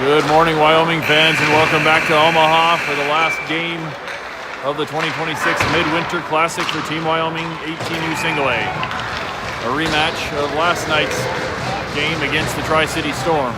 Good morning, Wyoming fans, and welcome back to Omaha for the last game of the 2026 Midwinter Classic for Team Wyoming 18U Single A. A rematch of last night's game against the Tri-City Storm.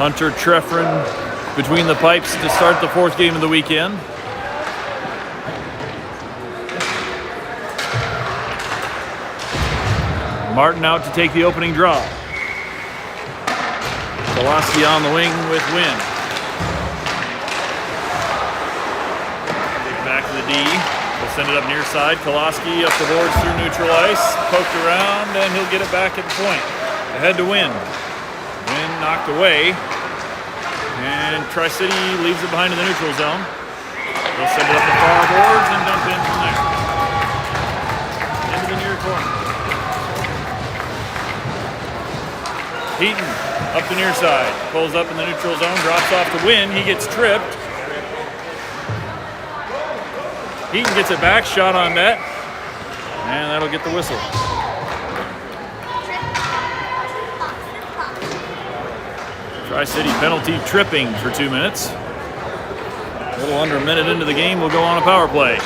Hunter Treffren between the pipes to start the fourth game of the weekend. Martin out to take the opening draw. Koloski on the wing with Wynn. Back to the D. We'll send it up near side. Koloski up the boards through neutral ice. Poked around, and he'll get it back at the point. Ahead to Wynn. Wynn knocked away. And Tri-City leaves it behind in the neutral zone. They'll send it up the far boards and dump in from there. Into the near corner. Heaton up the near side. Pulls up in the neutral zone, drops off to Wynn. He gets tripped. Heaton gets it back, shot on net. And that'll get the whistle. Tri-City penalty tripping for 2 minutes. A little under a minute into the game, we'll go on a power play.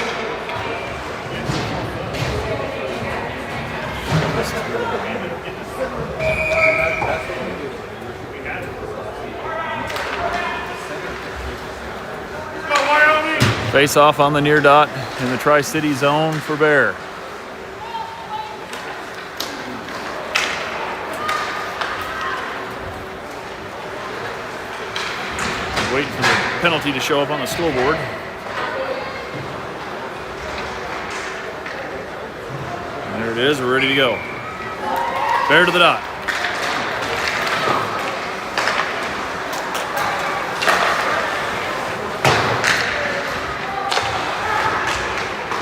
Face off on the near dot in the Tri-City zone for Bear. Waiting for the penalty to show up on the scoreboard. And there it is, we're ready to go. Bear to the dot.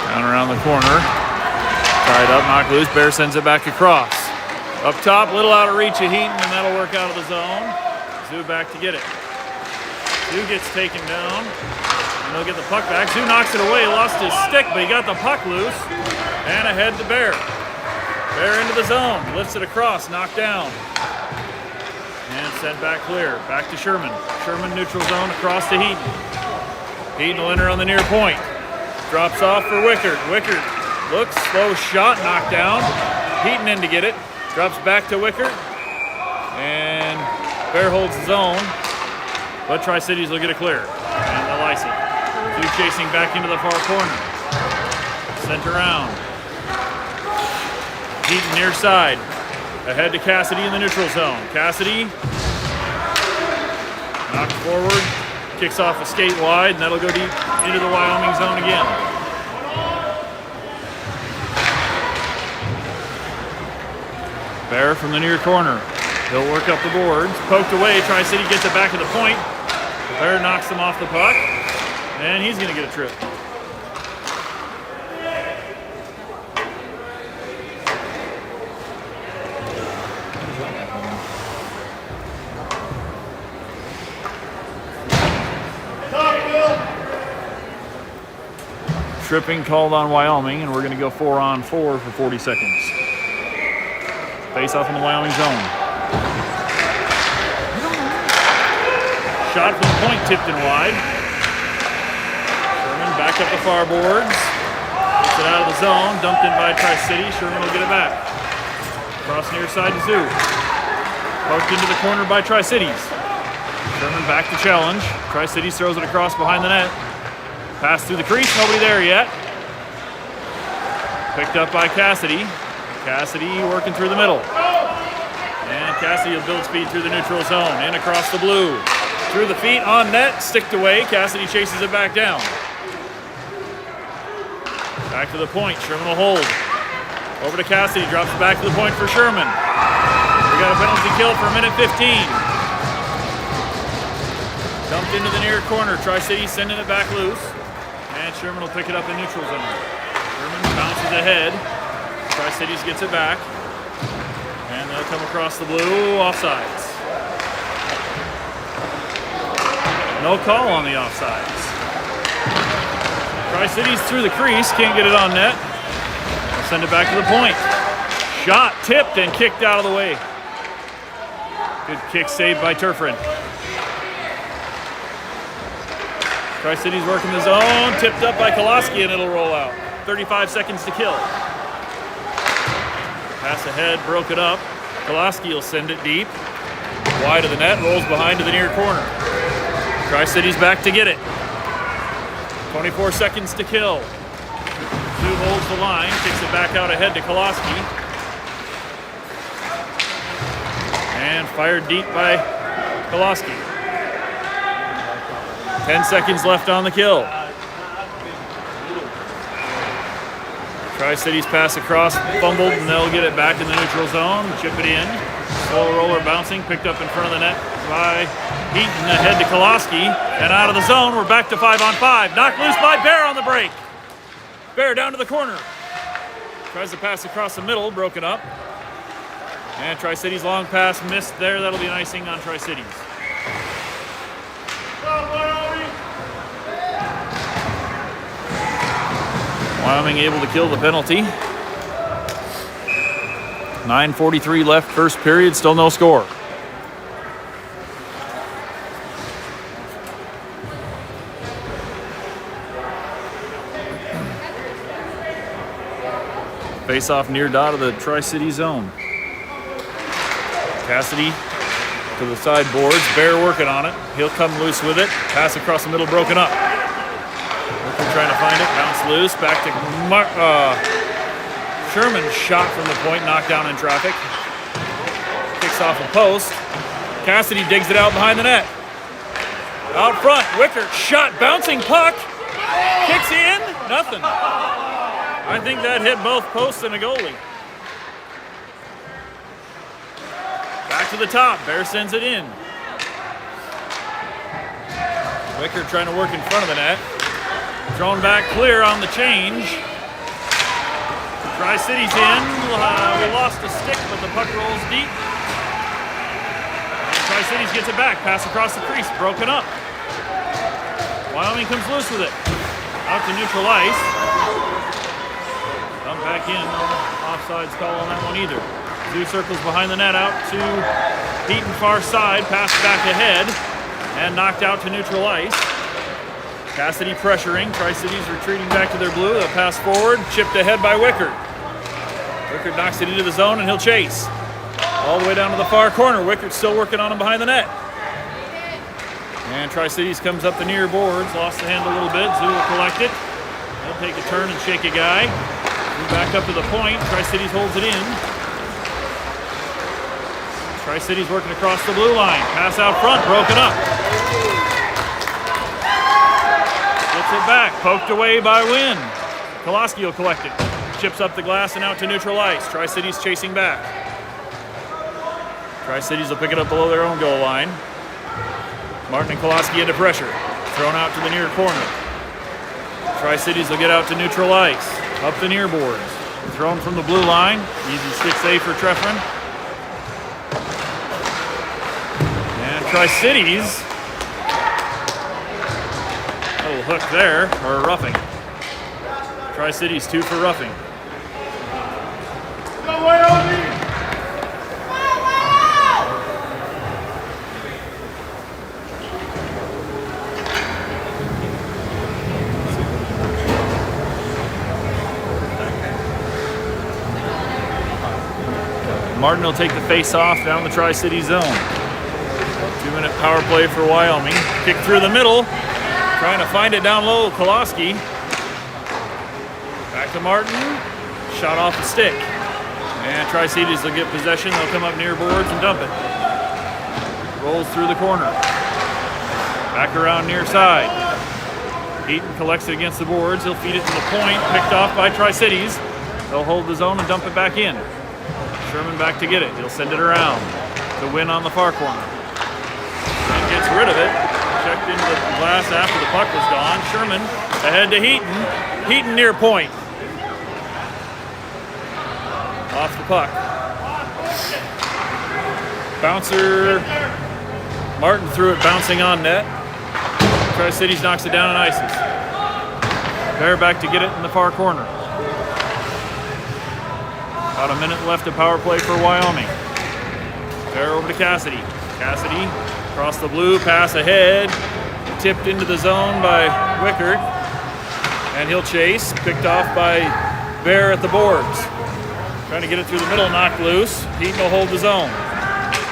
Down around the corner. Tied up, knocked loose. Bear sends it back across. Up top, little out of reach of Heaton, and that'll work out of the zone. Zoo back to get it. Zoo gets taken down, and they'll get the puck back. Zoo knocks it away, lost his stick, but he got the puck loose, and ahead to Bear. Bear into the zone, lifts it across, knocked down, and sent back clear. Back to Sherman. Sherman neutral zone across to Heaton. Heaton will enter on the near point. Drops off for Wickert. Wickert looks, slow shot, knocked down. Heaton in to get it. Drops back to Wickert, and Bear holds the zone. But Tri-Cities will get it clear. And the Lysy. Two chasing back into the far corner. Sent around. Heaton near side. Ahead to Cassidy in the neutral zone. Cassidy. Knocked forward. Kicks off a skate wide, and that'll go deep into the Wyoming zone again. Bear from the near corner. He'll work up the boards. Poked away. Tri-City gets it back to the point. The Bear knocks him off the puck. And he's going to get a trip. Tripping called on Wyoming, and we're going to go 4-on-4 for 40 seconds. Face off in the Wyoming zone. Shot from the point, tipped and wide. Sherman back up the far boards. Gets it out of the zone, dumped in by Tri-City. Sherman will get it back. Cross near side to Zoo. Poked into the corner by Tri-Cities. Sherman back to challenge. Tri-Cities throws it across behind the net. Pass through the crease, nobody there yet. Picked up by Cassidy. Cassidy working through the middle. And Cassidy will build speed through the neutral zone. In across the blue. Through the feet, on net, sticked away. Cassidy chases it back down. Back to the point, Sherman will hold. Over to Cassidy, drops it back to the point for Sherman. We got a penalty kill for a minute 15. Dumped into the near corner. Tri-City sending it back loose. And Sherman will pick it up in neutral zone. Sherman bounces ahead. Tri-Cities gets it back. And they'll come across the blue. Offsides. No call on the offsides. Tri-Cities through the crease. Can't get it on net. They'll send it back to the point. Shot tipped and kicked out of the way. Good kick saved by Turfrin. Tri-Cities working the zone, tipped up by Koloski, and it'll roll out. 35 seconds to kill. Pass ahead, broken up. Koloski will send it deep. Wide of the net, rolls behind to the near corner. Tri-Cities back to get it. 24 seconds to kill. Zoo holds the line, kicks it back out ahead to Koloski. And fired deep by Koloski. 10 seconds left on the kill. Tri-Cities pass across, fumbled, and they'll get it back in the neutral zone. Chip it in. Slow roller bouncing, picked up in front of the net by Heaton, ahead to Koloski. And out of the zone, we're back to 5-on-5. Knocked loose by Bear on the break. Bear down to the corner. Tries to pass across the middle, broken up. And Tri-Cities long pass missed there. That'll be an icing on Tri-Cities. Wyoming able to kill the penalty. 9:43 left, first period, still no score. Face off near dot of the Tri-City zone. Cassidy to the side boards, Bear working on it. He'll come loose with it. Pass across the middle, broken up. Trying to find it, bounce loose, back to Sherman. Shot from the point, knocked down in traffic. Kicks off a post. Cassidy digs it out behind the net. Out front, Wickert shot, bouncing puck. Kicks in, nothing. I think that hit both posts and a goalie. Back to the top, Bear sends it in. Wickert trying to work in front of the net. Thrown back clear on the change. Tri-Cities in. We lost a stick, but the puck rolls deep. Tri-Cities gets it back. Pass across the crease. Broken up. Wyoming comes loose with it. Out to neutral ice. Come back in. No offsides call on that one either. Zoo circles behind the net out to Heaton far side. Pass back ahead. And knocked out to neutral ice. Cassidy pressuring. Tri-Cities retreating back to their blue. They'll pass forward. Chipped ahead by Wickert. Wickert knocks it into the zone and he'll chase. All the way down to the far corner. Wickert's still working on him behind the net. And Tri-Cities comes up the near boards. Lost the hand a little bit. Zoo will collect it. He'll take a turn and shake a guy. Move back up to the point. Tri-Cities holds it in. Tri-Cities working across the blue line. Pass out front. Broken up. Gets it back, poked away by Wynn. Koloski will collect it. Chips up the glass and out to neutral ice. Tri-Cities chasing back. Tri-Cities will pick it up below their own goal line. Martin and Koloski into pressure. Thrown out to the near corner. Tri-Cities will get out to neutral ice. Up the near boards. Thrown from the blue line. Easy stick save for Treffren. And Tri-Cities. A little hook there, or roughing. Tri-Cities 2 for roughing. Go Wyoming! Martin will take the face-off down the Tri-City zone. 2-minute power play for Wyoming. Kick through the middle. Trying to find it down low, Koloski. Back to Martin. Shot off the stick. And Tri-Cities will get possession. They'll come up near boards and dump it. Rolls through the corner. Back around near side. Heaton collects it against the boards. He'll feed it to the point. Picked off by Tri-Cities. They'll hold the zone and dump it back in. Sherman back to get it. He'll send it around to win on the far corner. And gets rid of it. Checked into the glass after the puck was gone. Sherman ahead to Heaton. Heaton near point. Off the puck. Bouncer. Martin threw it bouncing on net. Tri-Cities knocks it down and ices. Bear back to get it in the far corner. About a minute left of power play for Wyoming. Bear over to Cassidy. Cassidy across the blue, pass ahead. Tipped into the zone by Wickard. And he'll chase. Picked off by Bear at the boards. Trying to get it through the middle, knocked loose. Heaton will hold the zone.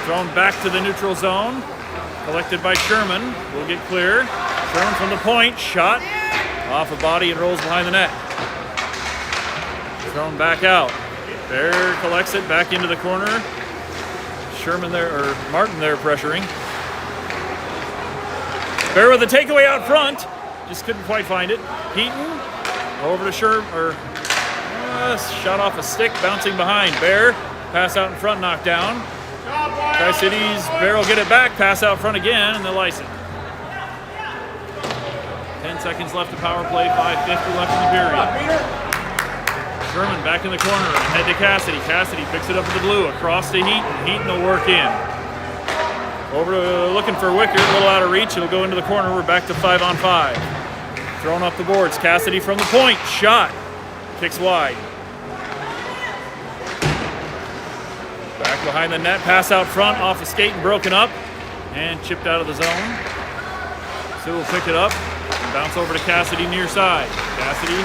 Thrown back to the neutral zone. Collected by Sherman. Will get clear. Sherman from the point. Shot. Off a body and rolls behind the net. Thrown back out. Bear collects it back into the corner. Sherman there, or Martin there pressuring. Bear with the takeaway out front. Just couldn't quite find it. Heaton over to Sherman, shot off a stick, bouncing behind. Bear, pass out in front, knocked down. Tri-Cities, Bear will get it back, pass out front again, and they'll ice it. 10 seconds left of power play, 5:50 left in the period. Sherman back in the corner, head to Cassidy. Cassidy picks it up with the blue, across to Heaton. Heaton will work in. Over to looking for Wickard, a little out of reach. It'll go into the corner. We're back to 5-on-5. Thrown up the boards. Cassidy from the point. Shot. Kicks wide. Back behind the net. Pass out front. Off the skate and broken up. And chipped out of the zone. Sue will pick it up. And bounce over to Cassidy near side. Cassidy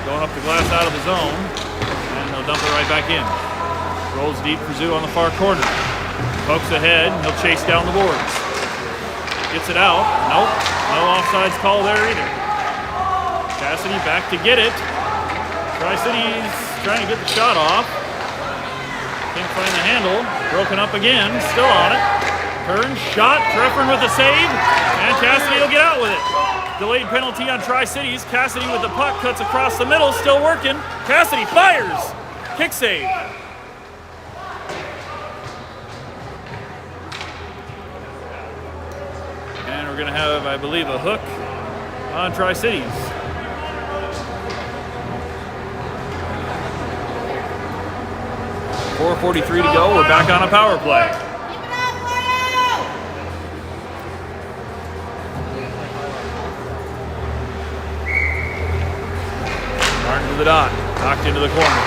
going up the glass out of the zone, and they'll dump it right back in. Rolls deep for Zoo on the far corner. Pokes ahead, and he'll chase down the boards. Gets it out. Nope, no offsides call there either. Cassidy back to get it. Tri-Cities trying to get the shot off. Can't find the handle. Broken up again, still on it. Turn, shot, Treffren with the save, and Cassidy will get out with it. Delayed penalty on Tri-Cities. Cassidy with the puck, cuts across the middle, still working. Cassidy fires! Kick save. And we're gonna have, I believe, a hook on Tri-Cities. .4:43 to go, we're back on a power play. To the dot, knocked into the corner.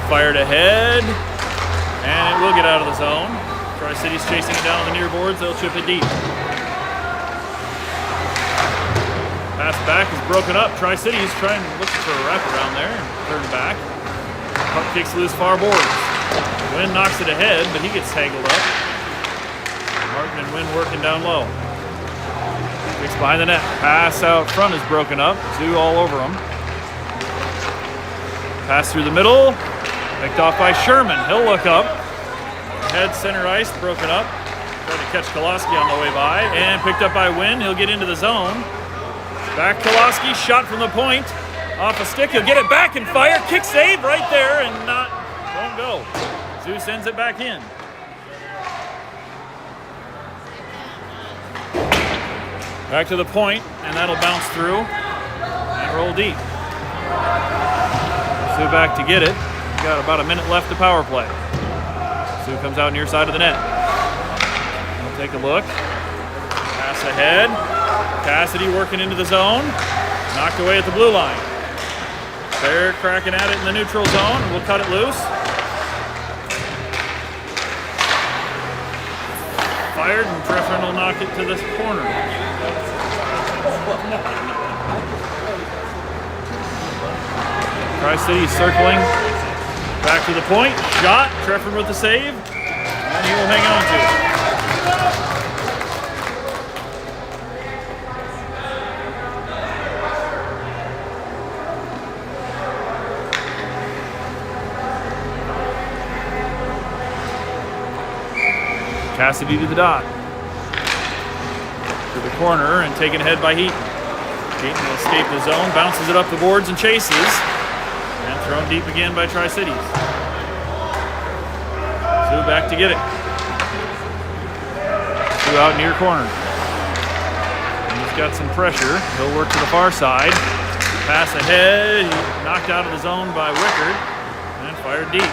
Fired ahead, and it will get out of the zone. Tri-Cities chasing it down on the near boards. They'll chip it deep. Pass back is broken up. Tri-Cities trying to look for a wraparound there and turn back. Puck kicks loose far boards. Wynn knocks it ahead, but he gets tangled up. Martin and Wynn working down low. Kicks behind the net. Pass out front is broken up. Zoo all over him. Pass through the middle, picked off by Sherman. He'll look up. Head center ice, broken up. Tried to catch Koloski on the way by, and picked up by Wynn. He'll get into the zone. Back Koloski, shot from the point. Off a stick, he'll get it back and fire. Kick save right there, and won't go. Zoo sends it back in. Back to the point, and that'll bounce through and roll deep. Sue back to get it. Got about a minute left to power play. Sue comes out near side of the net. We'll take a look. Pass ahead. Cassidy working into the zone. Knocked away at the blue line. Bear cracking at it in the neutral zone. We'll cut it loose. Fired, and Treffin will knock it to this corner. Tri-City circling back to the point. Shot. Treffin with the save. And he will hang on to it. Cassidy to the dot. To the corner and taken ahead by Heaton. Heaton will escape the zone, bounces it up the boards and chases. And thrown deep again by Tri-Cities. Sue back to get it. Sue out near corner. And he's got some pressure. He'll work to the far side. Pass ahead. Knocked out of the zone by Wickard. And fired deep.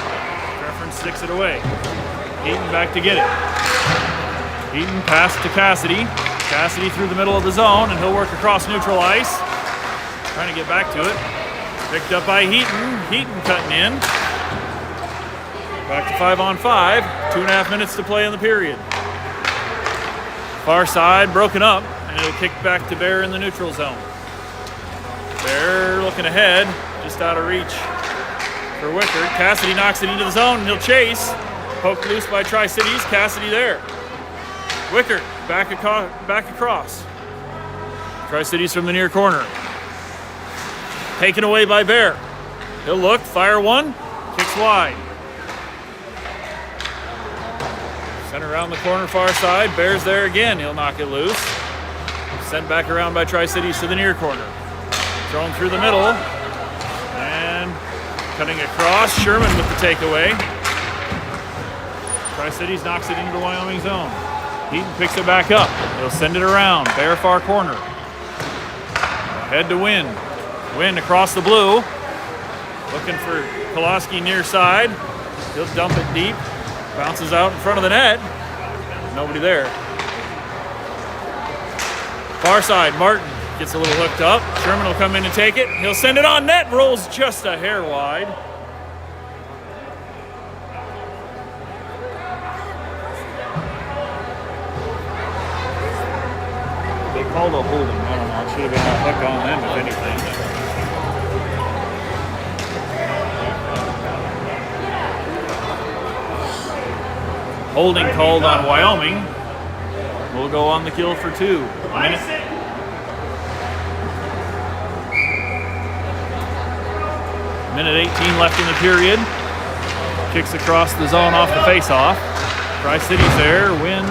Treffin sticks it away. Heaton back to get it. Heaton pass to Cassidy. Cassidy through the middle of the zone, and he'll work across neutral ice. Trying to get back to it. Picked up by Heaton. Heaton cutting in. Back to 5-on-5. 2.5 minutes to play in the period. Far side broken up, and it'll kick back to Bear in the neutral zone. Bear looking ahead, just out of reach for Wickard. Cassidy knocks it into the zone, and he'll chase. Poked loose by Tri-Cities. Cassidy there. Wickard back across. Tri-Cities from the near corner. Taken away by Bear. He'll look, fire one, kicks wide. Sent around the corner far side. Bear's there again. He'll knock it loose. Sent back around by Tri-Cities to the near corner. Thrown through the middle. And cutting across. Sherman with the takeaway. Tri-Cities knocks it into the Wyoming zone. Heaton picks it back up. He'll send it around. Bear far corner. Head to Wynn. Wynn across the blue. Looking for Koloski near side. He'll dump it deep. Bounces out in front of the net. Nobody there. Far side, Martin gets a little hooked up. Sherman will come in and take it. He'll send it on net. Rolls just a hair wide. They called a holding. I don't know. It should have been a hook on them, if anything. Holding called on Wyoming. We'll go on the kill for 2. Minute 18 left in the period. Kicks across the zone off the face-off. Tri-Cities there. Win.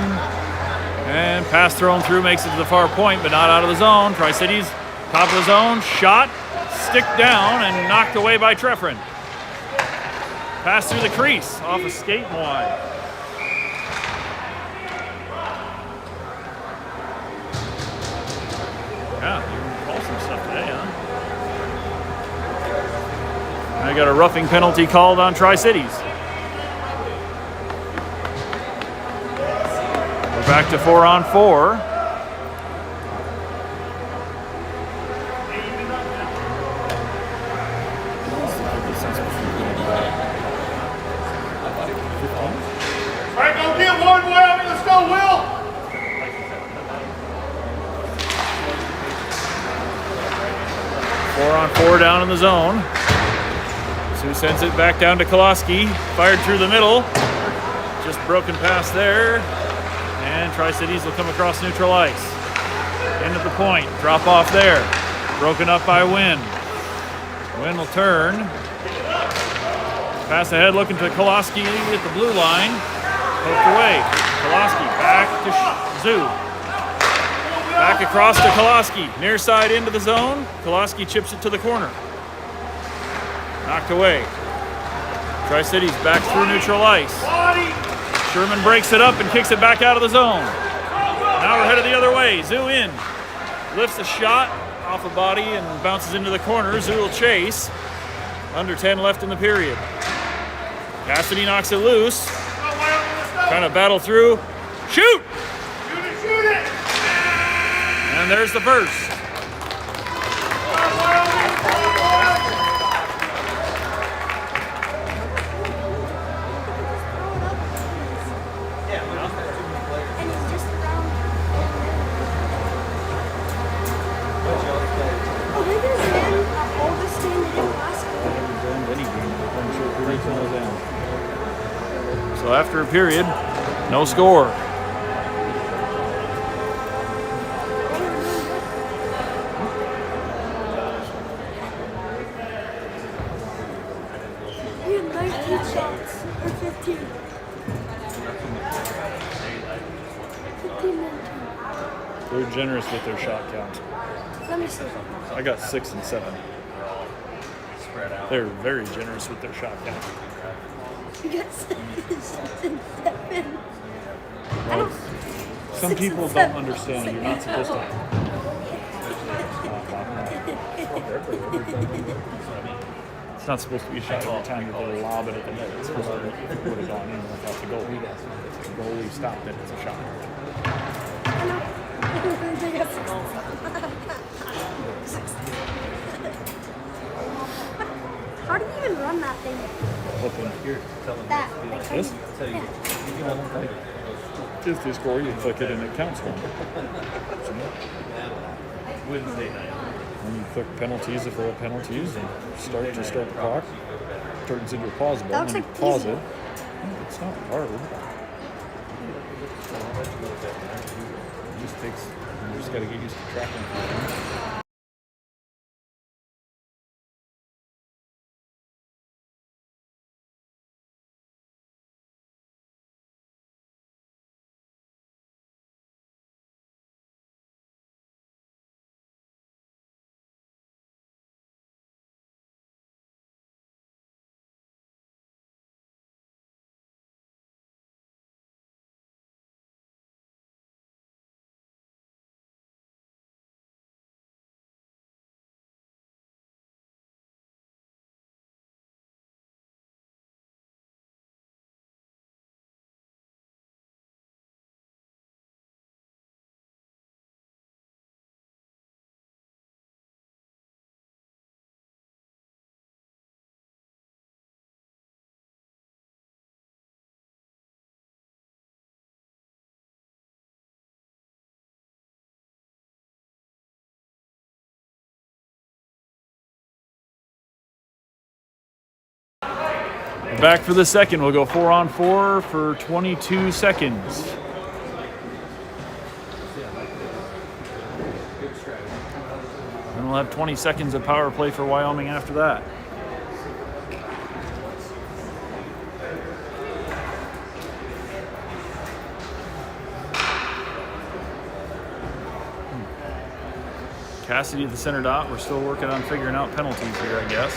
And pass thrown through, makes it to the far point, but not out of the zone. Tri-Cities, top of the zone, shot, stick down, and knocked away by Treffin. Pass through the crease, off a skate and wide. Yeah, you can call some stuff today, huh? I got a roughing penalty called on Tri-Cities. Back to 4-on-4. All right, go get one, Wyoming. Let's go, Will. 4-on-4 down in the zone. Sue sends it back down to Koloski. Fired through the middle. Just broken pass there. And Tri-Cities will come across neutral ice. End at the point. Drop off there. Broken up by Wynn. Wynn will turn. Pass ahead looking to Koloski at the blue line. Poked away. Koloski back to Zoo. Back across to Koloski. Near side into the zone. Koloski chips it to the corner. Knocked away. Tri-Cities back through neutral ice. Sherman breaks it up and kicks it back out of the zone. Now we're headed the other way. Zoo in. lifts a shot off a body and bounces into the corner. Zoo will chase. Under 10 left in the period. Cassidy knocks it loose. Trying to battle through. Shoot! Shoot it! And there's the first. So after a period, no score. We had 19 shots, or 15. 15, 19. They're generous with their shot count. Let me see. I got 6 and 7. They're very generous with their shot count. You got 6 and 7. I don't. Some 6 people and don't 7. understand. You're not supposed to. It's not supposed to be a shot every time that they lob it at the net. It's supposed to put it on in without the goalie. If the goalie stopped it, it's a shot. They got 6 and 7. 6. How do you even run that thing? What thing? That. This? Yeah. If they score, you click it and it counts one. Wednesday night. When you click penalties, if there are penalties, and start the clock, turns into a pause button, That looks and like pause easy. it. It's not hard. It just takes, you just gotta get used to tracking. Back for the second. We'll go 4-on-4 for 22 seconds. And we'll have 20 seconds of power play for Wyoming after that. Cassidy at the center dot. We're still working on figuring out penalties here, I guess.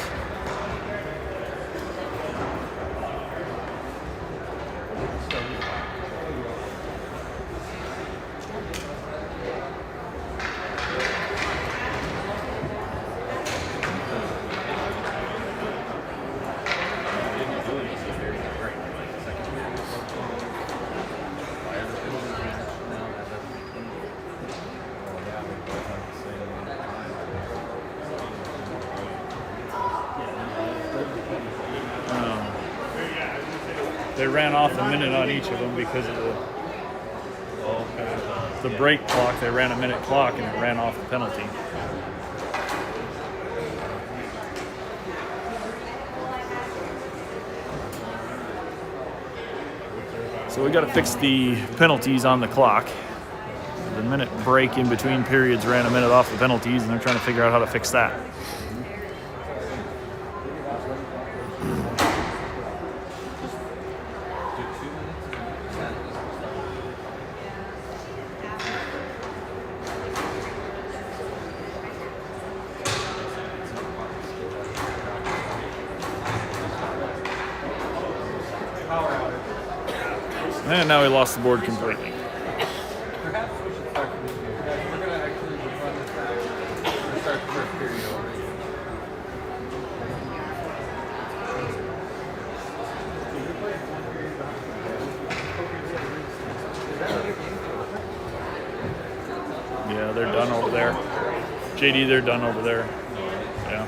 They ran off a minute on each of them because of the break clock. They ran a minute clock and it ran off the penalty. So we got to fix the penalties on the clock. The minute break in between periods ran a minute off the penalties, and they're trying to figure out how to fix that. And now we lost the board completely. Perhaps we should start from here. We're going to actually run this JD, they're done over there. Yeah.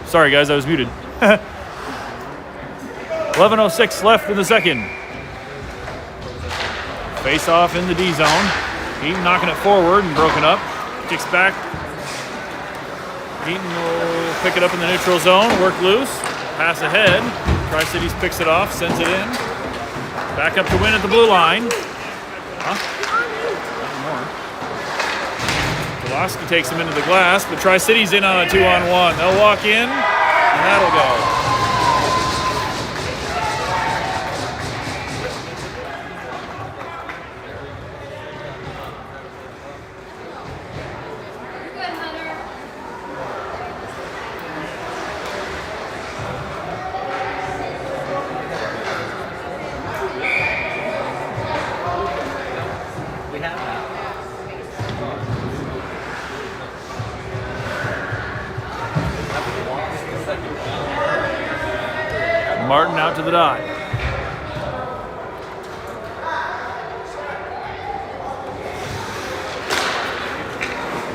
Sorry guys, I was muted. 11:06 left in the second. Face off in the D zone. Heaton knocking it forward and broken up. Kicks back. Heaton will pick it up in the neutral zone, work loose, pass ahead. Tri-Cities picks it off, sends it in. Back up to win at the blue line. Koloski takes him into the glass, but Tri-Cities in on a 2-on-1. They'll walk in, and that'll go. Martin out to the dot.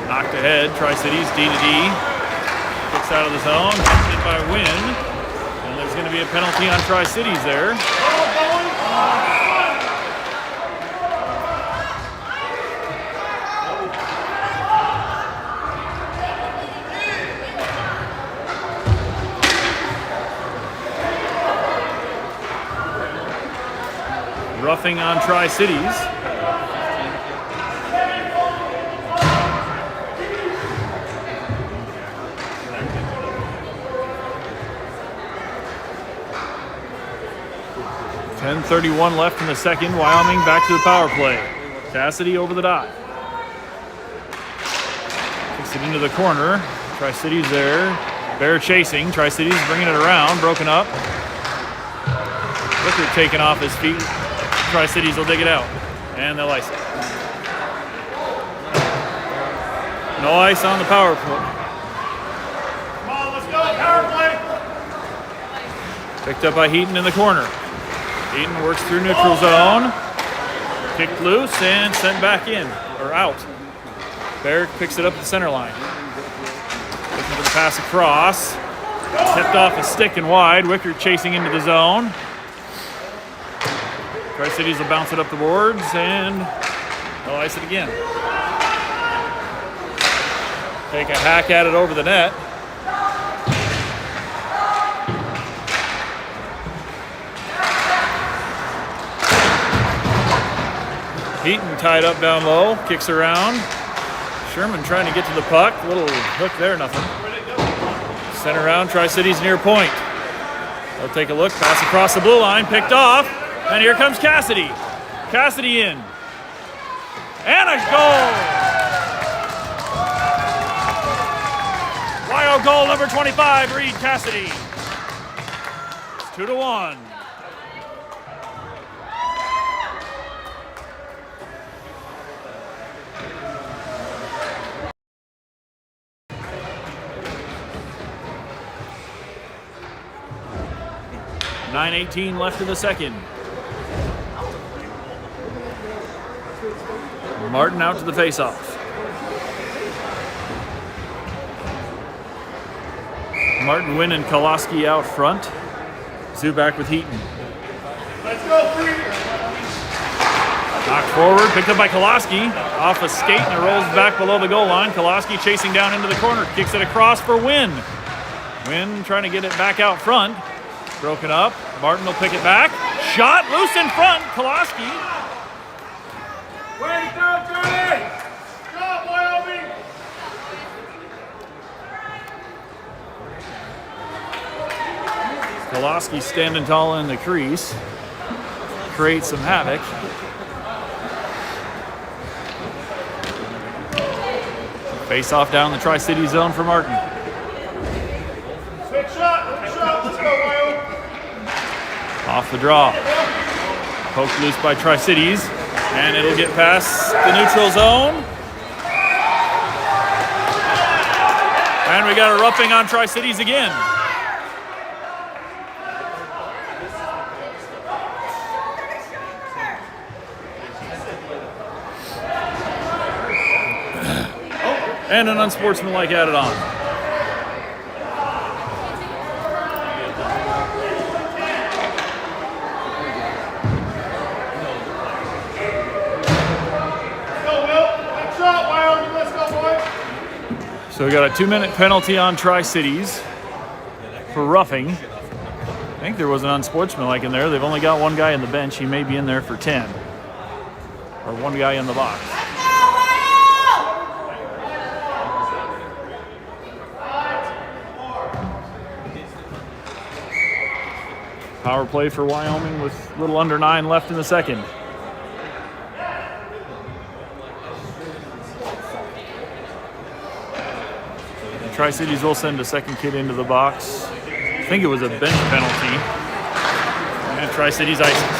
Knocked ahead, Tri-Cities, D to D. Kicks out of the zone, hit by Wynn. And there's going to be a penalty on Tri-Cities there. Roughing on Tri-Cities. .10:31 left in the second. Wyoming back to the power play. Cassidy over the dot. Kicks it into the corner. Tri-Cities there. Bear chasing. Tri-Cities bringing it around. Broken up. Wicker taken off his feet. Tri-Cities will dig it out, and they'll ice it. No ice on the power play. Come on, let's go, power play. Picked up by Heaton in the corner. Heaton works through neutral zone. Kicked loose and sent back in, or out. Barrick picks it up at the center line. Looking for the pass across. Tipped off a stick and wide. Wicker chasing into the zone. Tri-Cities will bounce it up the boards, and they'll ice it again. Take a hack at it over the net. Heaton tied up down low, kicks around. Sherman trying to get to the puck. Little hook there, nothing. Sent around, Tri-Cities near point. They'll take a look, pass across the blue line, picked off. And here comes Cassidy. Cassidy in. And a goal! Wyo goal number 25, Reed Cassidy. It's 2-1. .9:18 left in the second. Martin out to the faceoff. Martin, Wynn, and Koloski out front. Zubak with Heaton. Let's go, free. Knocked forward, picked up by Koloski. Off a skate and it rolls back below the goal line. Koloski chasing down into the corner. Kicks it across for Wynn. Wynn trying to get it back out front. Broken up. Martin will pick it back. Shot loose in front. Koloski. Way to go, Johnny! Good job, Wyoming! Koloski standing tall in the crease. Creates some havoc. Face off down the Tri-City zone for Martin. Big shot, let's go, Wyoming! Off the draw. Poked loose by Tri-Cities. And it'll get past the neutral zone. And we got a roughing on Tri-Cities again. And an unsportsmanlike added on. So we got a 2-minute penalty on Tri-Cities for roughing. I think there was an unsportsmanlike in there. They've only got one guy on the bench. He may be in there for 10. Or one guy in the box. Power play for Wyoming with a little under 9 left in the second. Tri-Cities will send a second kid into the box. I think it was a bench penalty. And Tri-Cities ices.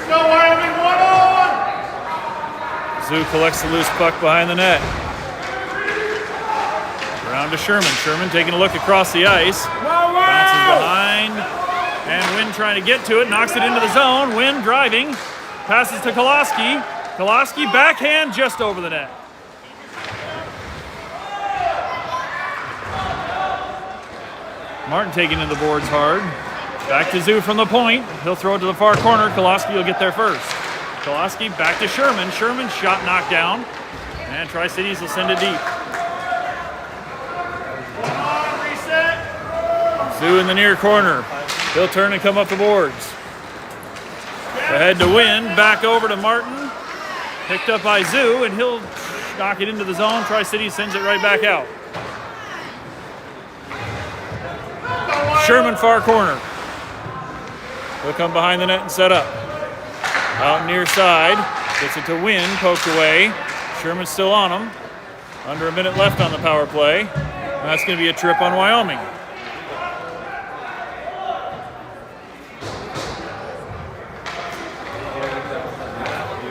Go Wyoming, 1-on! Zoo collects the loose puck behind the net. Around to Sherman. Sherman taking a look across the ice. Bounces behind. And Wynn trying to get to it. Knocks it into the zone. Wynn driving. Passes to Koloski. Koloski backhand just over the net. Martin taking in the boards hard. Back to Zoo from the point. He'll throw it to the far corner. Koloski will get there first. Koloski back to Sherman. Sherman shot knocked down. And Tri-Cities will send it deep. Zoo in the near corner. He'll turn and come up the boards. Ahead to Wynn. Back over to Martin. Picked up by Zoo, and he'll knock it into the zone. Tri-Cities sends it right back out. Sherman far corner. He'll come behind the net and set up. Out near side. Gets it to Wynn. Poked away. Sherman's still on him. Under a minute left on the power play. And that's going to be a trip on Wyoming.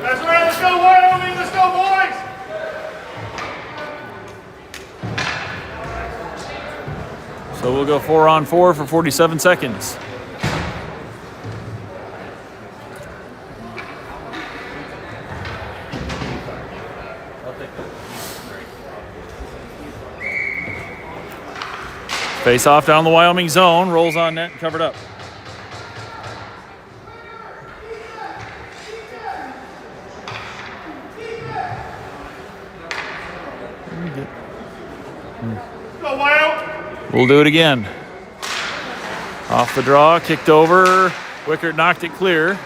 That's right, let's go Wyoming, let's go boys! So we'll go 4-on-4 for 47 seconds. Face off down the Wyoming zone, rolls on net, covered up. Go Wyoming! We'll do it again. Off the draw, kicked over. Wickert knocked it clear.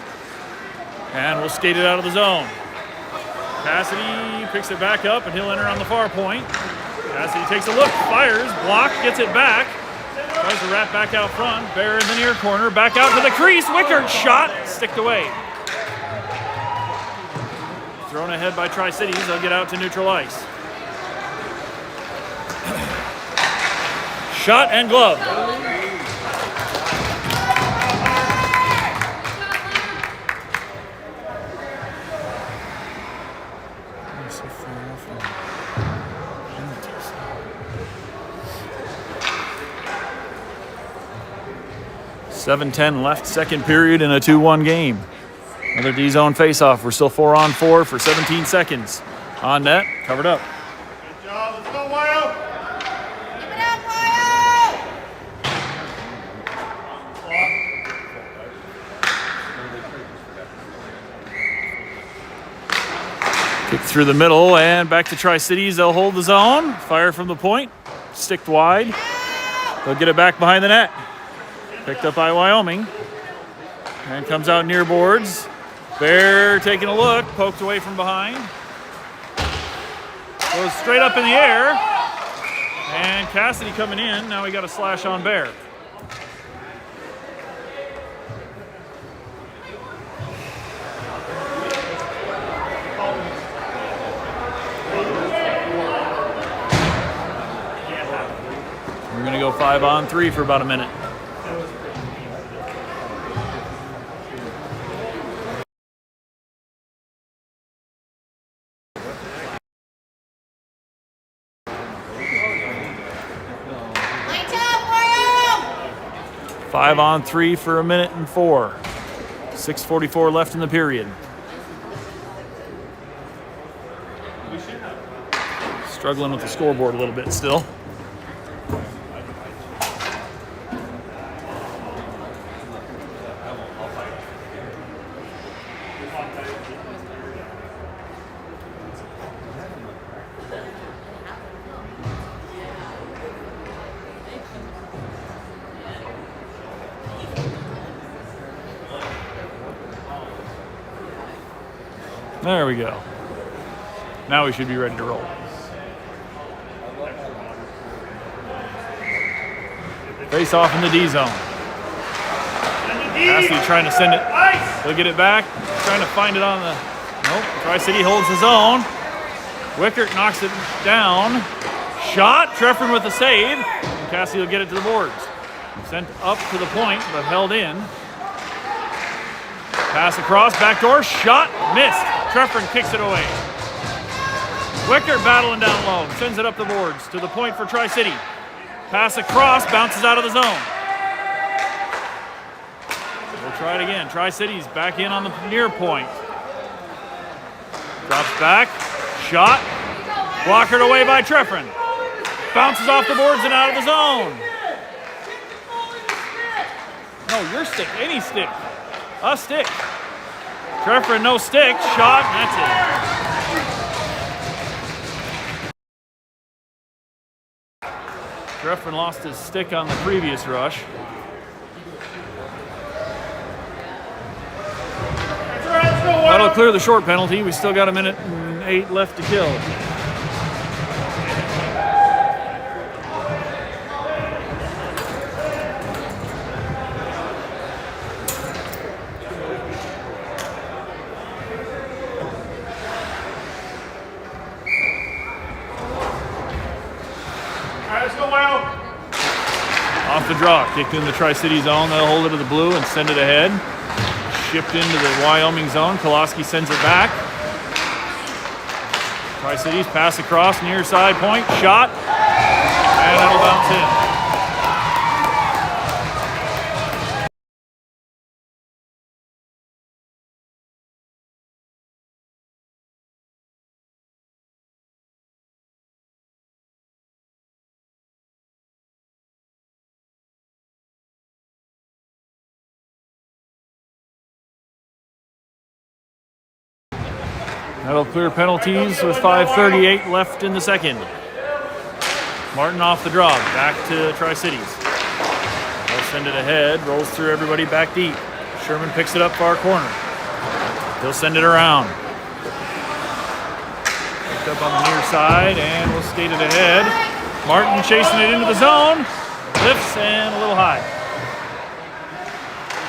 And we'll skate it out of the zone. Cassidy picks it back up, and he'll enter on the far point. Cassidy takes a look, fires, blocked, gets it back. Tries to wrap back out front. Bear in the near corner, back out to the crease. Wickert shot, sticked away. Thrown ahead by Tri-Cities. They'll get out to neutral ice. Shot and glove. .7:10 left, second period in a 2-1 game. Another D-zone face-off. We're still 4-on-4 for 17 seconds. On net, covered up. Good job, let's go Wyoming! Keep it up, Wyo! Kick through the middle and back to Tri-Cities. They'll hold the zone. Fire from the point. Sticked wide. They'll get it back behind the net. Picked up by Wyoming. And comes out near boards. Bear taking a look. Poked away from behind. Goes straight up in the air. And Cassidy coming in. Now we got a slash on Bear. We're going to go 5-on-3 for about a minute. Lights up, Wyo! 5-on-3 for a minute and 4. 6:44 left in the period. Struggling with the scoreboard a little bit still. There we go. Now we should be ready to roll. Face off in the D zone. Cassidy trying to send it. He'll get it back. Trying to find it on the... Nope. Tri-City holds his own. Wickert knocks it down. Shot. Treffren with the save. And Cassidy will get it to the boards. Sent up to the point, but held in. Pass across. Backdoor. Shot. Missed. Treffren kicks it away. Wickert battling down low. Sends it up the boards to the point for Tri-City. Pass across. Bounces out of the zone. We'll try it again. Tri-City's back in on the near point. Drops back. Shot. Blockered away by Treffren. Bounces off the boards and out of the zone. No, your stick. Any stick. A stick. Treffren, no stick. Shot, and that's it. Treffren lost his stick on the previous rush. That'll clear the short penalty. We still got 1:08 left to kill. Off the draw, kicked in the Tri-City zone. They'll hold it to the blue and send it ahead. Shipped into the Wyoming zone. Koloski sends it back. Tri-Cities pass across near side point. Shot. And that'll bounce in. That'll clear penalties with 5:38 left in the second. Martin off the draw, back to Tri-Cities. They'll send it ahead, rolls through everybody back deep. Sherman picks it up far corner. He'll send it around. Picked up on the near side and we'll skate it ahead. Martin chasing it into the zone. Lifts and a little high.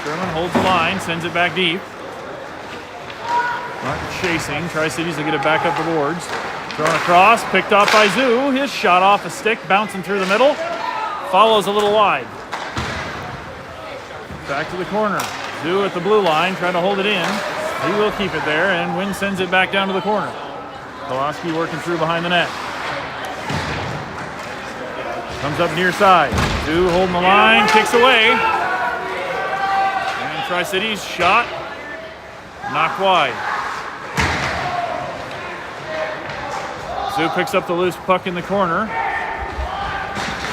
Sherman holds the line, sends it back deep. Martin chasing. Tri-Cities will get it back up the boards. Thrown across, picked off by Zoo. His shot off a stick, bouncing through the middle. Follows a little wide. Back to the corner. Zoo at the blue line, trying to hold it in. He will keep it there, and Wynn sends it back down to the corner. Koloski working through behind the net. Comes up near side. Zoo holding the line, kicks away. And Tri-Cities shot, knocked wide. Zoo picks up the loose puck in the corner.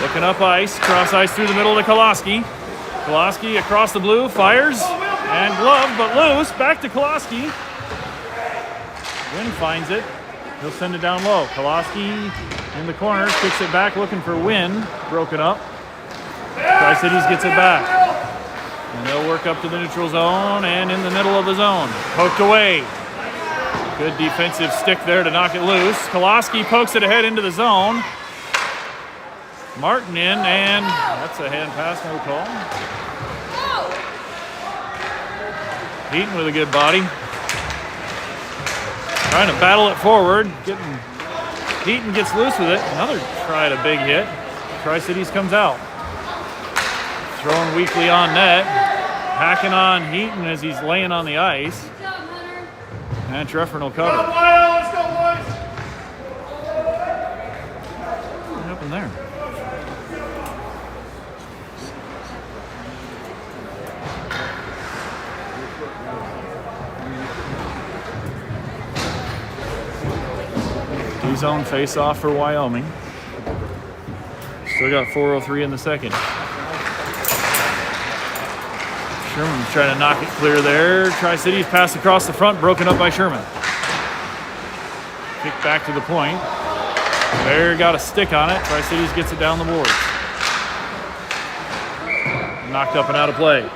Looking up ice, cross ice through the middle to Koloski. Koloski across the blue, fires, and glove, but loose. Back to Koloski. Wynn finds it. He'll send it down low. Koloski in the corner, kicks it back, looking for Wynn. Broken up. Tri-Cities gets it back. And they'll work up to the neutral zone and in the middle of the zone. Poked away. Good defensive stick there to knock it loose. Koloski pokes it ahead into the zone. Martin in, and that's a hand pass, no call. Heaton with a good body. Trying to battle it forward. Heaton gets loose with it. Another try at a big hit. Tri-Cities comes out. Thrown weakly on net. Hacking on Heaton as he's laying on the ice. And Treffren will cover. Let's go, boys! What happened there? D-zone face-off for Wyoming. Still got 4:03 in the second. Sherman's trying to knock it clear there. Tri-Cities pass across the front, broken up by Sherman. Kick back to the point. Bear got a stick on it. Tri-Cities gets it down the board. Knocked up and out of play.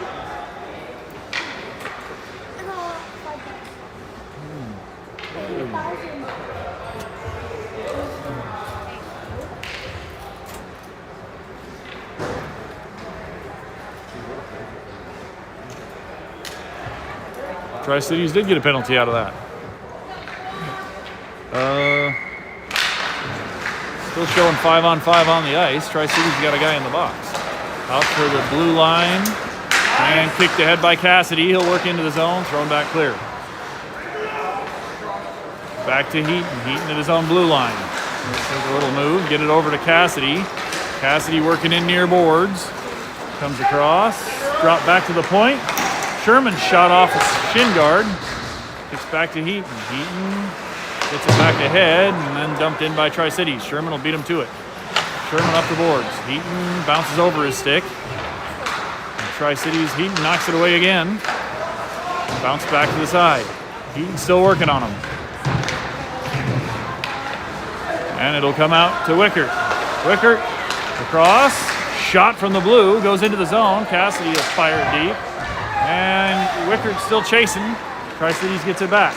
Tri-Cities did get a penalty out of that. Still showing 5-on-5 on the ice. Tri-Cities got a guy in the box. Out for the blue line. And kicked ahead by Cassidy. He'll work into the zone. Thrown back clear. Back to Heaton. Heaton at his own blue line. Take a little move. Get it over to Cassidy. Cassidy working in near boards. Comes across. Drop back to the point. Sherman shot off his shin guard. Gets back to Heaton. Heaton gets it back ahead and then dumped in by Tri-Cities. Sherman will beat him to it. Sherman up the boards. Heaton bounces over his stick. Tri-Cities, Heaton knocks it away again. Bounce back to the side. Heaton's still working on him. And it'll come out to Wickert. Wickert across. Shot from the blue. Goes into the zone. Cassidy is fired deep. And Wickert's still chasing. Tri-Cities gets it back.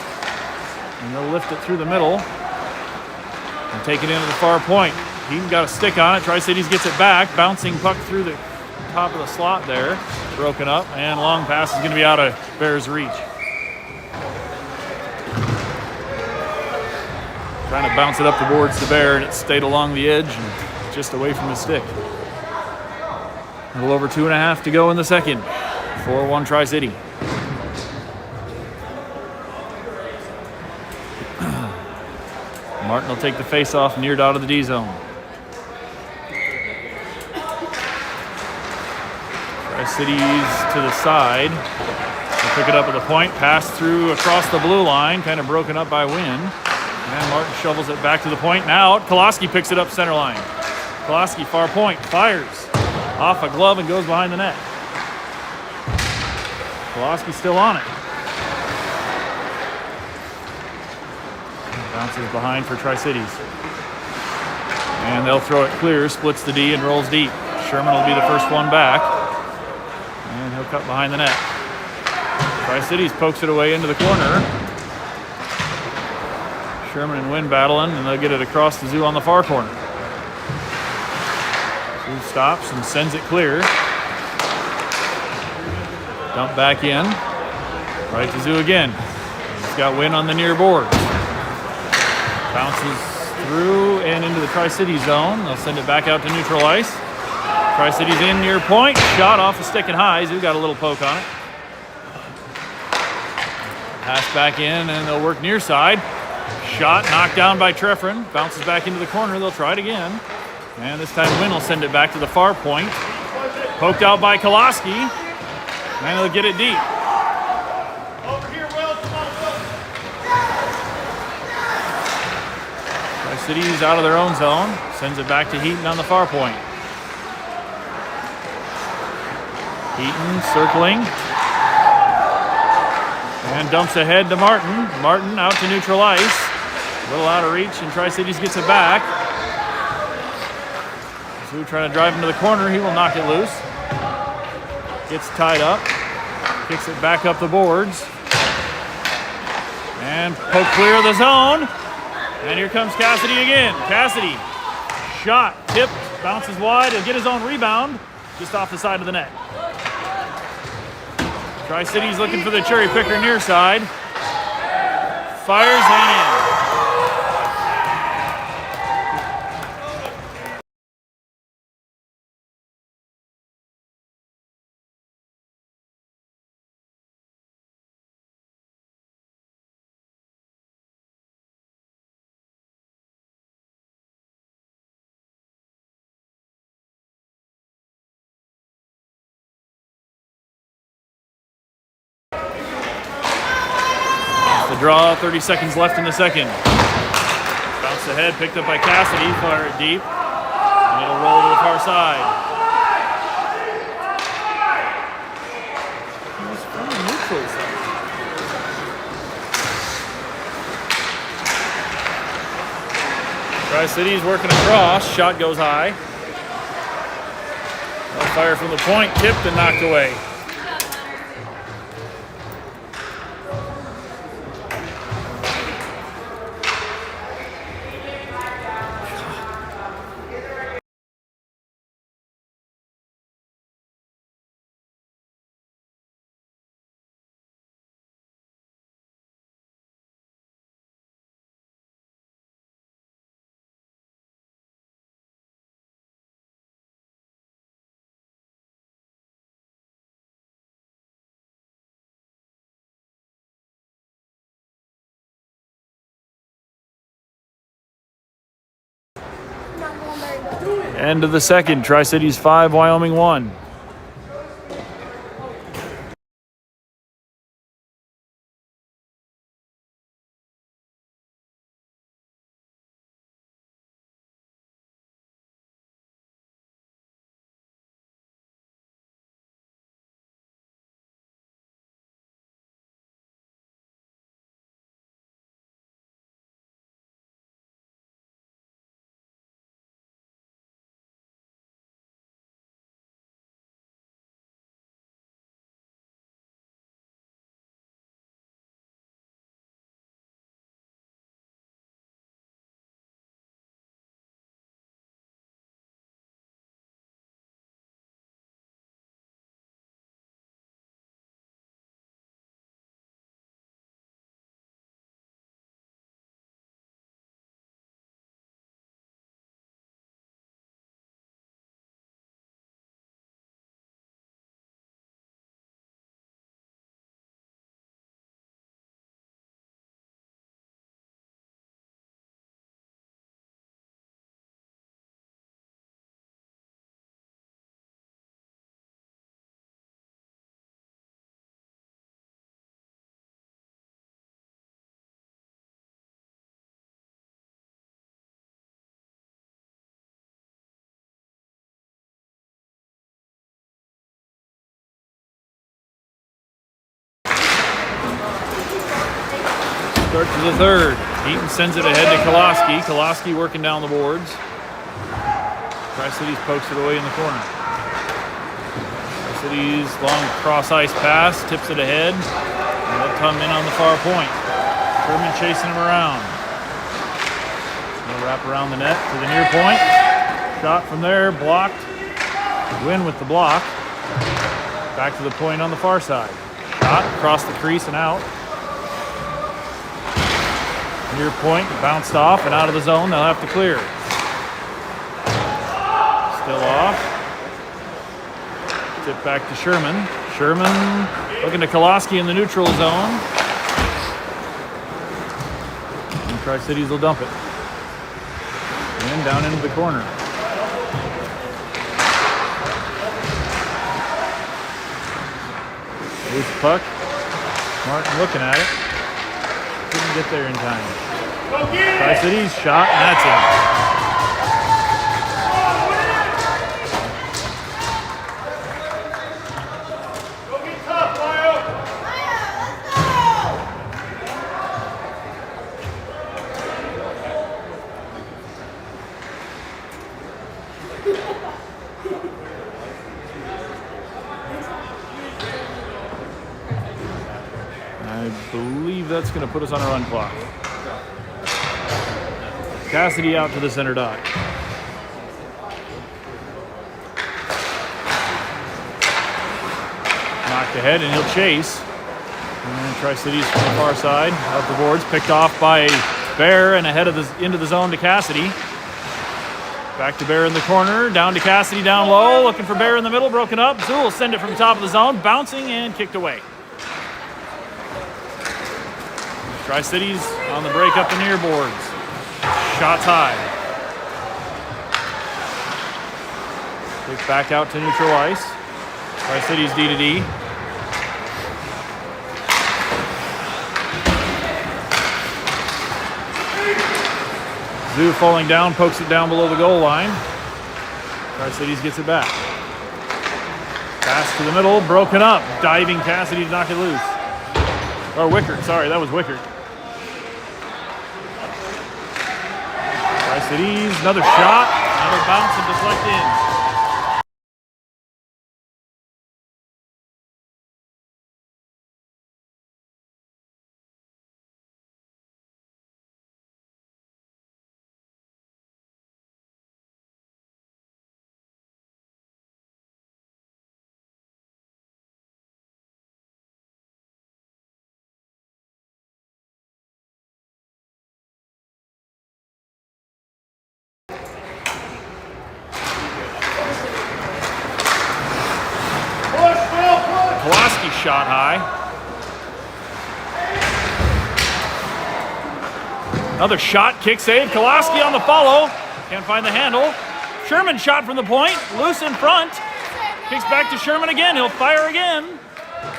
And they'll lift it through the middle and take it into the far point. Heaton got a stick on it. Tri-Cities gets it back. Bouncing puck through the top of the slot there. Broken up. And long pass is going to be out of Bears' reach. Trying to bounce it up the boards to Bear, and it stayed along the edge and just away from his stick. A little over 2.5 to go in the second. 4-1 Tri-City. Martin will take the face-off near dot of the D zone. Tri-Cities to the side. They'll pick it up at the point. Pass through across the blue line. Kind of broken up by wind. And Martin shovels it back to the point. Now out. Koloski picks it up center line. Koloski far point. Fires. Off a glove and goes behind the net. Koloski still on it. Bounces behind for Tri-Cities. And they'll throw it clear, splits the D and rolls deep. Sherman will be the first one back. And he'll cut behind the net. Tri-Cities pokes it away into the corner. Sherman and Wynn battling, and they'll get it across the zoo on the far corner. Zoo stops and sends it clear. Dump back in. Right to Zoo again. He's got Wynn on the near board. Bounces through and into the Tri-City zone. They'll send it back out to neutral ice. Tri-City's in near point. Shot off a stick and high. Zoo got a little poke on it. Pass back in and they'll work near side. Shot knocked down by Trefferin. Bounces back into the corner. They'll try it again. And this time Wynn will send it back to the far point. Poked out by Koloski. And they'll get it deep. Over here, Will. Come on, Will. Tri-Cities out of their own zone. Sends it back to Heaton on the far point. Heaton circling. And dumps ahead to Martin. Martin out to neutral ice. A little out of reach, and Tri-Cities gets it back. So trying to drive into the corner. He will knock it loose. Gets tied up. Kicks it back up the boards. And poke clear of the zone. And here comes Cassidy again. Cassidy. Shot. Tipped. Bounces wide. He'll get his own rebound. Just off the side of the net. Tri-Cities looking for the cherry picker near side. Fires and in. The draw, 30 seconds left in the second. Bounce ahead, picked up by Cassidy, fire it deep. And it'll roll to the far side. He was from the neutral side. Tri-Cities working across, shot goes high. They'll fire from the point, tipped and knocked away. End of the second. Tri-Cities 5, Wyoming 1. Start to the third. Heaton sends it ahead to Koloski. Koloski working down the boards. Tri-Cities pokes it away in the corner. Tri-Cities long cross ice pass, tips it ahead. And they'll come in on the far point. Sherman chasing him around. He'll wrap around the net to the near point. Shot from there, blocked. Win with the block. Back to the point on the far side. Shot across the crease and out. Near point, bounced off and out of the zone. They'll have to clear. Still off. Tip back to Sherman. Sherman looking to Koloski in the neutral zone. And Tri-Cities will dump it. And down into the corner. Loose puck. Martin looking at it. Couldn't get there in time. Tri-Cities shot, and that's it. Go get tough, Mario. I believe that's going to put us on a run clock. Cassidy out to the center dot. Knocked ahead, and he'll chase. And Tri-Cities from the far side, up the boards, picked off by Bear and ahead of the into the zone to Cassidy. Back to Bear in the corner, down to Cassidy down low, looking for Bear in the middle, broken up. Zool will send it from the top of the zone, bouncing and kicked away. Tri-Cities on the break up the near boards. Shots high. Kick back out to neutral ice. Tri-Cities D to D. Zoo falling down, pokes it down below the goal line. Tri-Cities gets it back. Pass to the middle, broken up. Diving Cassidy to knock it loose. Or Wickert, sorry, that was Wickert. Tri-Cities, another shot, another bounce and deflect in. Koloski shot high. Another shot, kick save. Koloski on the follow. Can't find the handle. Sherman shot from the point, loose in front. Kicks back to Sherman again. He'll fire again.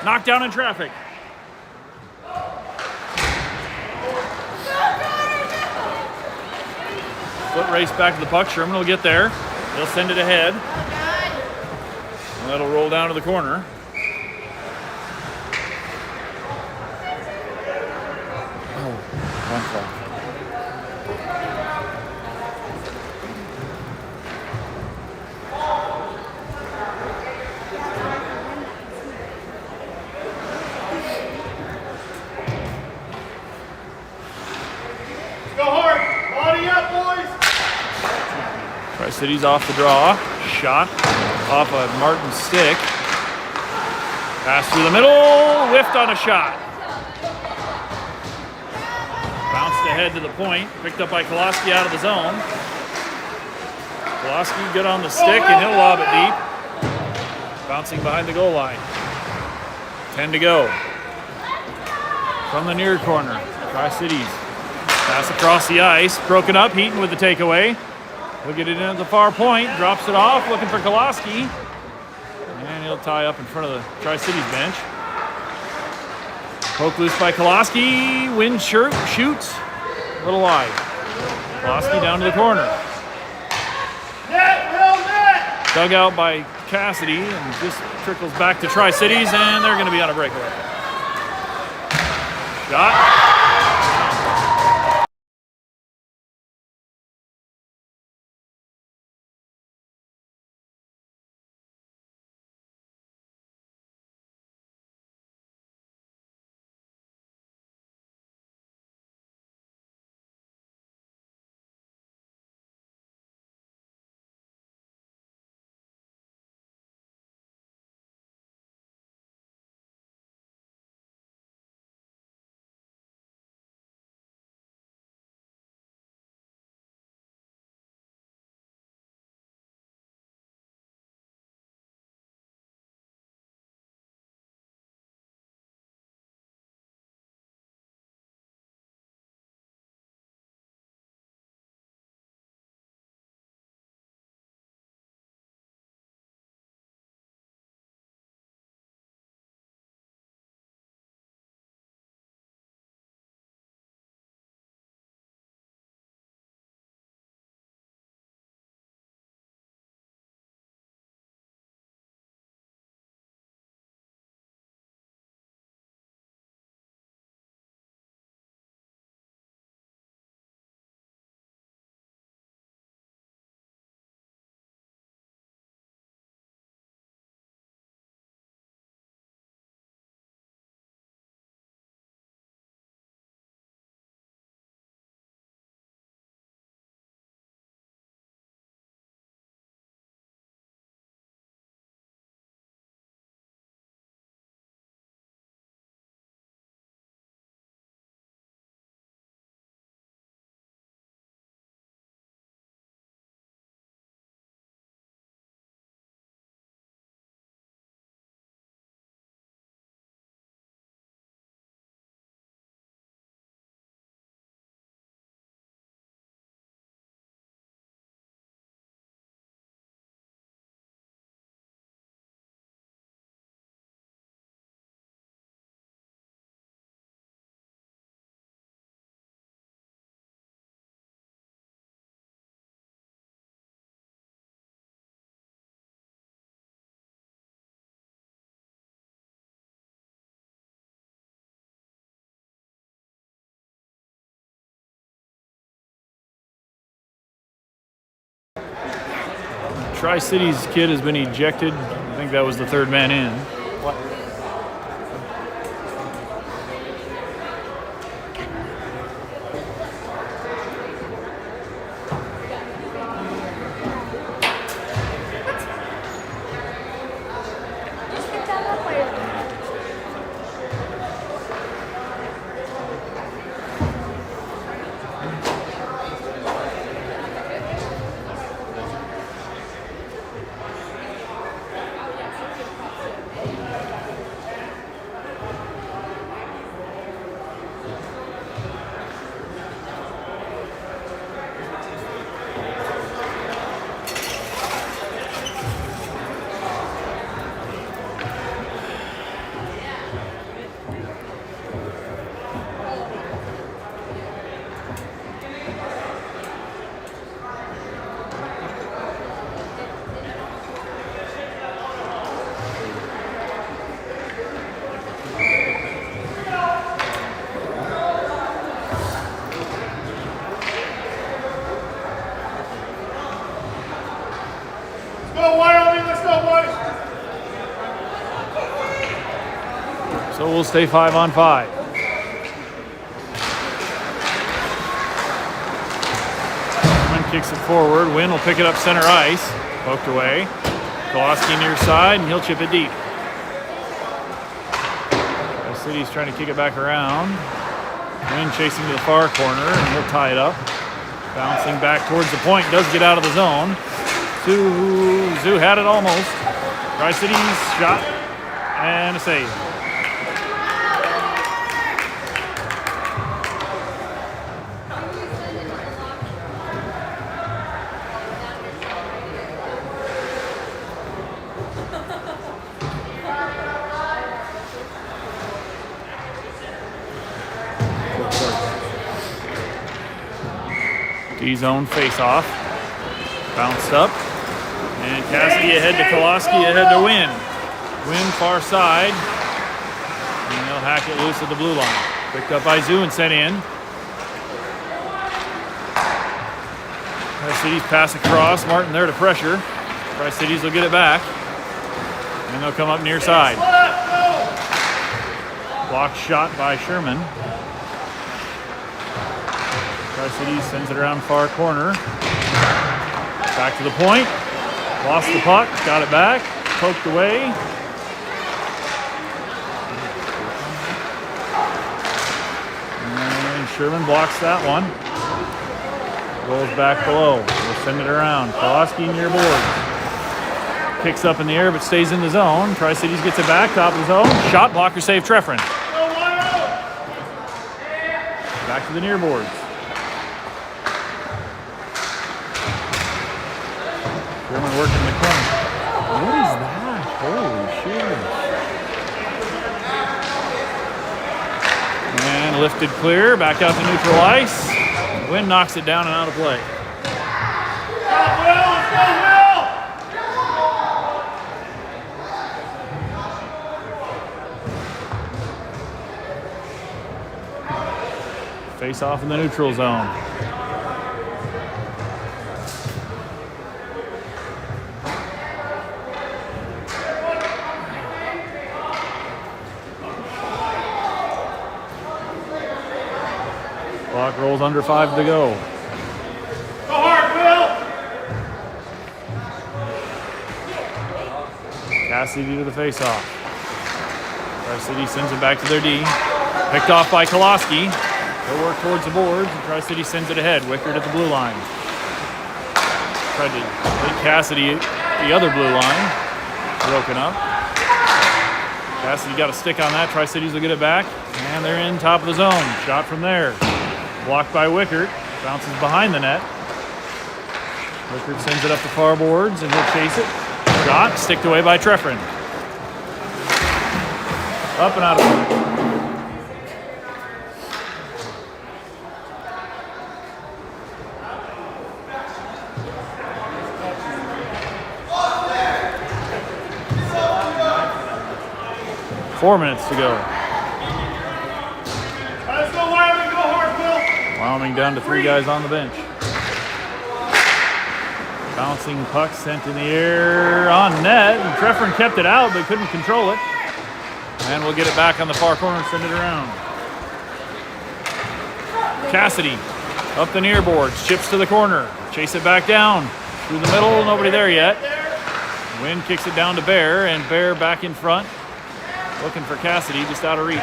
Knocked down in traffic. Foot race back to the puck. Sherman will get there. He'll send it ahead. And that'll roll down to the corner. Oh, one clock. Go hard. Body up, boys. Tri-City's off the draw. Shot off a Martin stick. Pass through the middle. Whiffed on a shot. Bounced ahead to the point. Picked up by Koloski out of the zone. Koloski good on the stick and he'll lob it deep. Bouncing behind the goal line. 10 to go. From the near corner. Tri-Cities. Pass across the ice. Broken up. Heaton with the takeaway. He'll get it in at the far point. Drops it off. Looking for Koloski. And he'll tie up in front of the Tri-Cities bench. Poke loose by Koloski. Wind shoots. A little wide. Koloski down to the corner. Net, Will, net. Dug out by Cassidy and just trickles back to Tri-Cities, and they're going to be on a breakaway. Shot. Tri-Cities kid has been ejected. I think that was the third man in. Just pick that up later. So we'll stay 5-on-5. Kicks it forward. Wynn will pick it up center ice. Poked away. Koloski near side, and he'll chip it deep. The City's trying to kick it back around. Wynn chasing to the far corner, and he'll tie it up. Bouncing back towards the point. Does get out of the zone. Zoo had it almost. Tri-Cities shot and a save. D-zone face-off. Bounced up. And Cassidy ahead to Koloski, ahead to Wynn. Wynn far side. And they'll hack it loose at the blue line. Picked up by Zoo and sent in. Tri-Cities pass across. Martin there to pressure. Tri-Cities will get it back. And they'll come up near side. Blocked shot by Sherman. Tri-Cities sends it around far corner. Back to the point. Lost the puck. Got it back. Poked away. And Sherman blocks that one. Rolls back below. We'll send it around. Koloski near boards. Picks up in the air but stays in the zone. Tri-Cities gets it back. Top of the zone. Shot blocker save Treffren. Back to the near boards. Sherman working in the corner. What is that? Holy shit. And lifted clear. Back out to neutral ice. Wind knocks it down and out of play. Face off in the neutral zone. Clock rolls under 5 to go. Go hard, Will! Cassidy to the face-off. Tri-City sends it back to their D. Picked off by Koloski. They'll work towards the boards, and Tri-City sends it ahead. Wickard at the blue line. Tried to hit Cassidy at the other blue line. Broken up. Cassidy got a stick on that. Tri-Cities will get it back. And they're in top of the zone. Shot from there. Blocked by Wickard. Bounces behind the net. Wickard sends it up the far boards, and he'll chase it. Shot. Sticked away by Treffren. Up and out of play. 4 minutes to go. Let's go, Wyoming. Go hard, Will. Wyoming down to 3 guys on the bench. Bouncing puck sent in the air on net. And Treffren kept it out but couldn't control it. And we'll get it back on the far corner and send it around. Cassidy up the near boards. Chips to the corner. Chase it back down. Through the middle. Nobody there yet. Wynn kicks it down to Bear. And Bear back in front. Looking for Cassidy, just out of reach.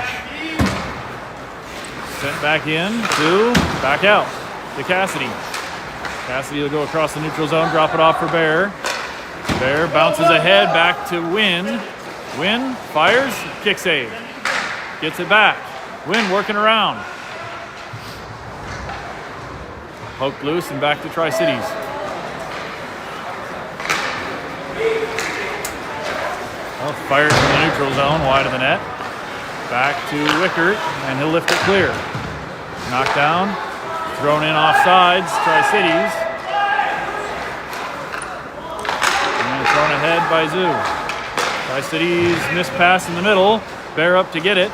Sent back in to back out to Cassidy. Cassidy will go across the neutral zone, drop it off for Bear. Bear bounces ahead back to Wynn. Wynn fires, kick save. Gets it back. Wynn working around. Poked loose and back to Tri-Cities. Well, fired from the neutral zone, wide of the net. Back to Wickard, and he'll lift it clear. Knocked down, thrown in off sides, Tri-Cities. And thrown ahead by Zoo. Tri-Cities missed pass in the middle. Bear up to get it.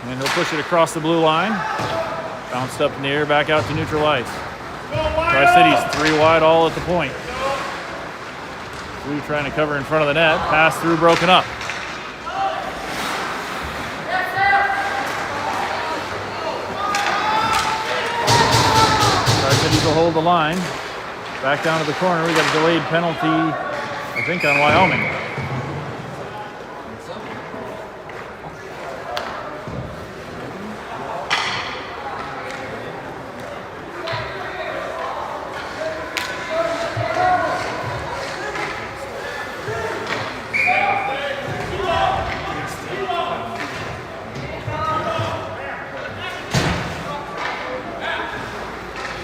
And he'll push it across the blue line. Bounced up in the air, back out to neutral ice. Tri-Cities 3 wide, all at the point. Blue trying to cover in front of the net. Pass through, broken up. Tri-Cities will hold the line. Back down to the corner. We got a delayed penalty, I think, on Wyoming.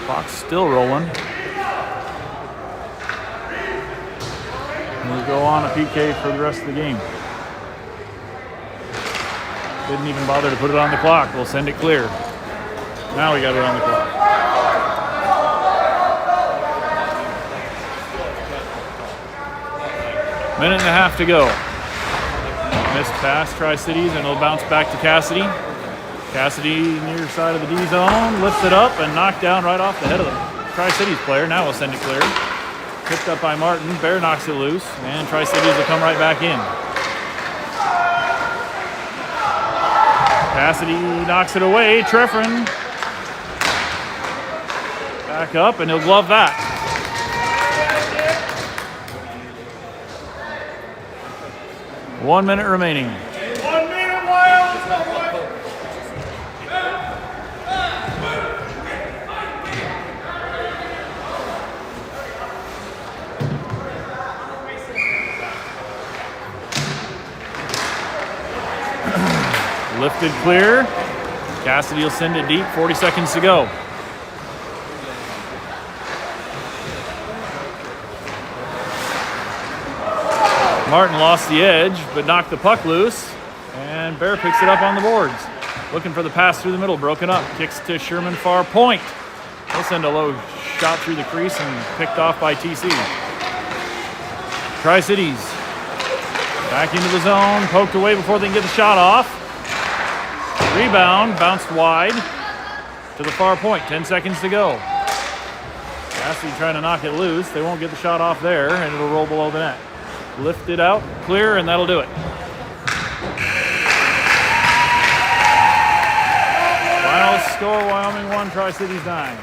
Clock's still rolling. We'll go on a PK for the rest of the game. Didn't even bother to put it on the clock. We'll send it clear. Now we got it on the clock. Minute and a half to go. Missed pass, Tri-Cities, and it'll bounce back to Cassidy. Cassidy near side of the D zone, lifts it up and knocked down right off the head of the Tri-Cities player. Now we'll send it clear. Picked up by Martin. Bear knocks it loose, and Tri-Cities will come right back in. Cassidy knocks it away. Treffren back up, and he'll glove that. One minute remaining. 1 minute, Wyoming. Lifted clear. Cassidy will send it deep. 40 seconds to go. Martin lost the edge, but knocked the puck loose. And Bear picks it up on the boards. Looking for the pass through the middle. Broken up. Kicks to Sherman far point. He'll send a low shot through the crease and picked off by TC. Tri-Cities back into the zone. Poked away before they can get the shot off. Rebound, bounced wide to the far point. 10 seconds to go. Cassidy trying to knock it loose. They won't get the shot off there, and it'll roll below the net. Lift it out, clear, and that'll do it. Final score, Wyoming 1, Tri-Cities 9.